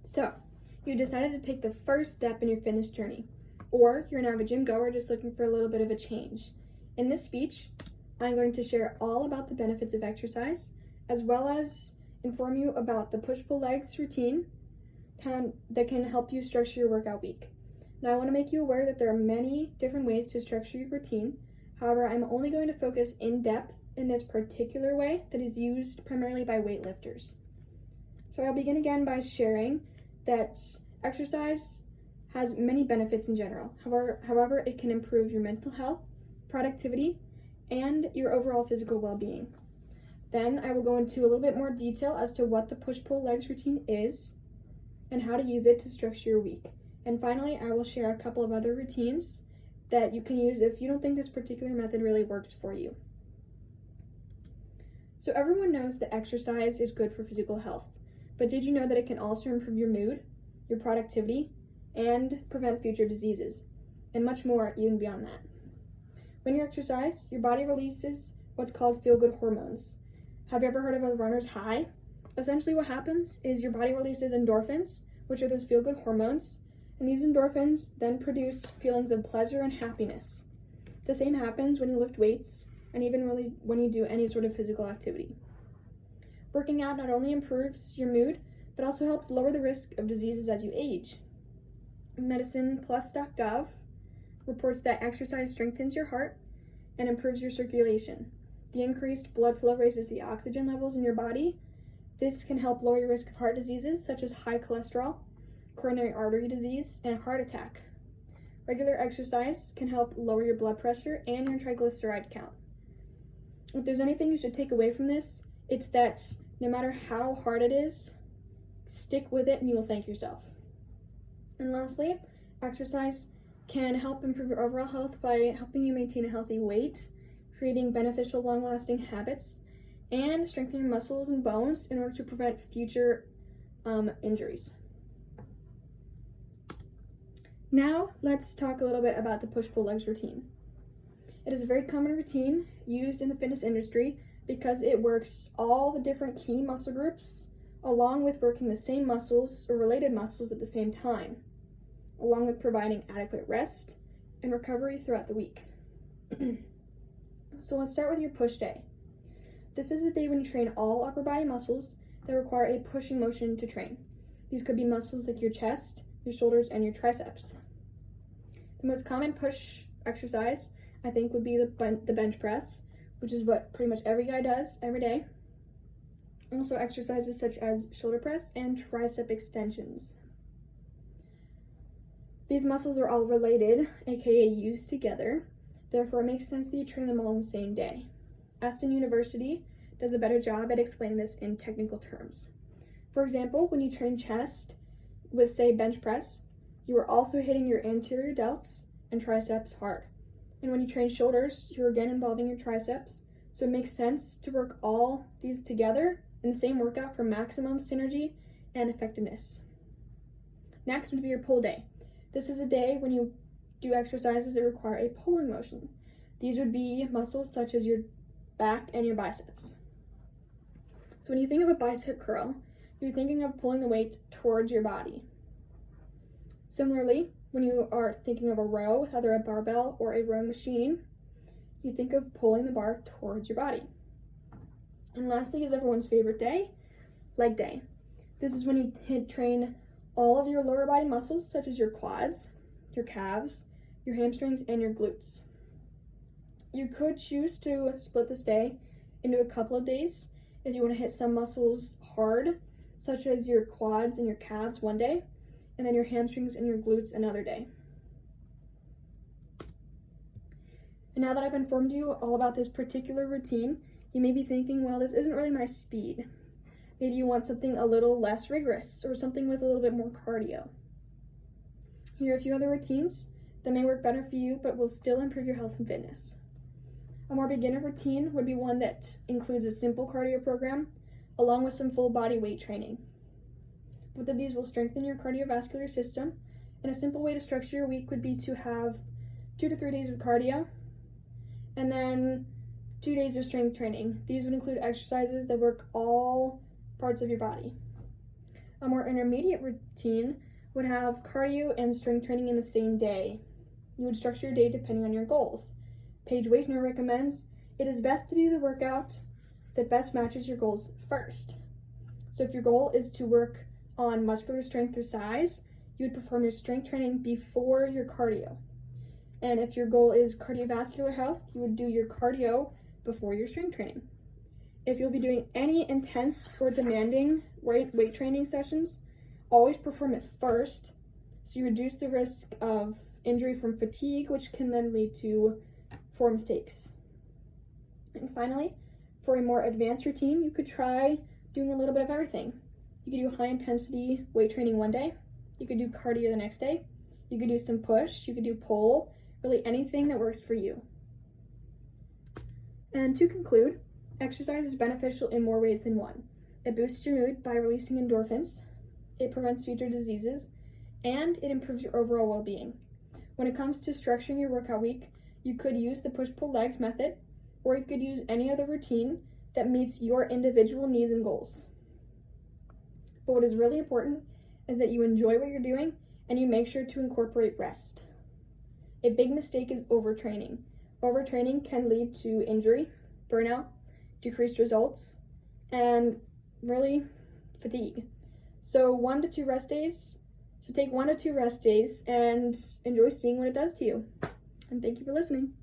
So, you decided to take the first step in your fitness journey, or you're an avid gym goer just looking for a little bit of a change. In this speech, I'm going to share all about the benefits of exercise, as well as inform you about the push-pull legs routine that can help you structure your workout week. Now, I want to make you aware that there are many different ways to structure your routine. However, I'm only going to focus in depth in this particular way that is used primarily by weightlifters. So I'll begin again by sharing that exercise has many benefits in general. However, it can improve your mental health, productivity, and your overall physical well-being. Then I will go into a little bit more detail as to what the push-pull legs routine is and how to use it to structure your week. And finally, I will share a couple of other routines that you can use if you don't think this particular method really works for you. So everyone knows that exercise is good for physical health, but did you know that it can also improve your mood, your productivity, and prevent future diseases, and much more even beyond that? When you exercise, your body releases what's called feel-good hormones. Have you ever heard of a runner's high? Essentially what happens is your body releases endorphins, which are those feel-good hormones, and these endorphins then produce feelings of pleasure and happiness. The same happens when you lift weights and even really when you do any sort of physical activity. Working out not only improves your mood, but also helps lower the risk of diseases as you age. MedicinePlus.gov reports that exercise strengthens your heart and improves your circulation. The increased blood flow raises the oxygen levels in your body. This can help lower your risk of heart diseases such as high cholesterol, coronary artery disease, and heart attack. Regular exercise can help lower your blood pressure and your triglyceride count. If there's anything you should take away from this, it's that no matter how hard it is, stick with it and you will thank yourself. And lastly, exercise can help improve your overall health by helping you maintain a healthy weight, creating beneficial long-lasting habits, and strengthening your muscles and bones in order to prevent future injuries. Now, let's talk a little bit about the push-pull legs routine. It is a very common routine used in the fitness industry because it works all the different key muscle groups along with working the same muscles or related muscles at the same time, along with providing adequate rest and recovery throughout the week. So let's start with your push day. This is a day when you train all upper body muscles that require a pushing motion to train. These could be muscles like your chest, your shoulders, and your triceps. The most common push exercise, I think, would be the bench press, which is what pretty much every guy does every day. Also exercises such as shoulder press and tricep extensions. These muscles are all related, aka used together. Therefore, it makes sense that you train them all on the same day. Aston University does a better job at explaining this in technical terms. For example, when you train chest with, say, bench press, you are also hitting your anterior delts and triceps hard. And when you train shoulders, you're again involving your triceps, so it makes sense to work all these together in the same workout for maximum synergy and effectiveness. Next would be your pull day. This is a day when you do exercises that require a pulling motion. These would be muscles such as your back and your biceps. So when you think of a bicep curl, you're thinking of pulling the weight towards your body. Similarly, when you are thinking of a row with either a barbell or a rowing machine, you think of pulling the bar towards your body. And lastly is everyone's favorite day, leg day. This is when you train all of your lower body muscles such as your quads, your calves, your hamstrings, and your glutes. You could choose to split this day into a couple of days if you want to hit some muscles hard, such as your quads and your calves one day, and then your hamstrings and your glutes another day. And now that I've informed you all about this particular routine, you may be thinking, well, this isn't really my speed. Maybe you want something a little less rigorous or something with a little bit more cardio. Here are a few other routines that may work better for you but will still improve your health and fitness. A more beginner routine would be one that includes a simple cardio program along with some full body weight training. Both of these will strengthen your cardiovascular system, and a simple way to structure your week would be to have 2 to 3 days of cardio and then 2 days of strength training. These would include exercises that work all parts of your body. A more intermediate routine would have cardio and strength training in the same day. You would structure your day depending on your goals. Paige Waithner recommends it is best to do the workout that best matches your goals first. So if your goal is to work on muscular strength or size, you would perform your strength training before your cardio. And if your goal is cardiovascular health, you would do your cardio before your strength training. If you'll be doing any intense or demanding weight training sessions, always perform it first so you reduce the risk of injury from fatigue, which can then lead to form mistakes. And finally, for a more advanced routine, you could try doing a little bit of everything. You could do high intensity weight training one day, you could do cardio the next day, you could do some push, you could do pull, really anything that works for you. And to conclude, exercise is beneficial in more ways than one. It boosts your mood by releasing endorphins, it prevents future diseases, and it improves your overall well-being. When it comes to structuring your workout week, you could use the push-pull-legs method, or you could use any other routine that meets your individual needs and goals. But what is really important is that you enjoy what you're doing and you make sure to incorporate rest. A big mistake is overtraining. Overtraining can lead to injury, burnout, decreased results, and really fatigue. So take 1 to 2 rest days and enjoy seeing what it does to you. And thank you for listening.